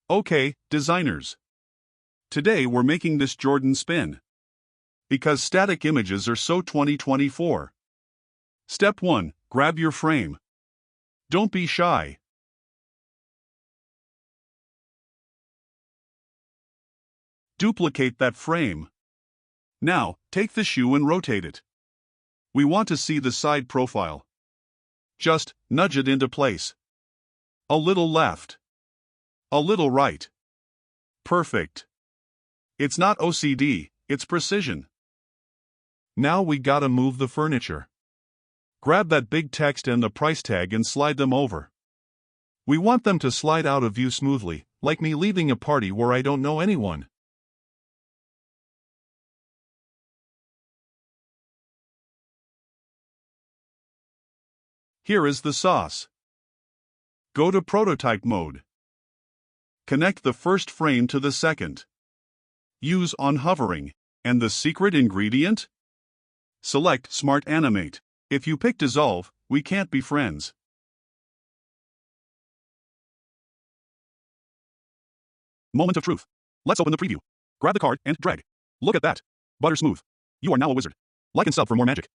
Okay, designers. Today we're making this Jordan spin. Because static images are so 2024. Step 1. Grab your frame. Don't be shy. Duplicate that frame. Now, take the shoe and rotate it. We want to see the side profile. Just nudge it into place. A little left. A little right. Perfect. It's not OCD, it's precision. Now we gotta move the furniture. Grab that big text and the price tag and slide them over. We want them to slide out of view smoothly, like me leaving a party where I don't know anyone. Here is the sauce. Go to prototype mode. Connect the first frame to the second. Use on hovering. And the secret ingredient? Select Smart Animate. If you pick Dissolve, we can't be friends. Moment of truth. Let's open the preview. Grab the card and drag. Look at that. Butter smooth. You are now a wizard. Like and sub for more magic.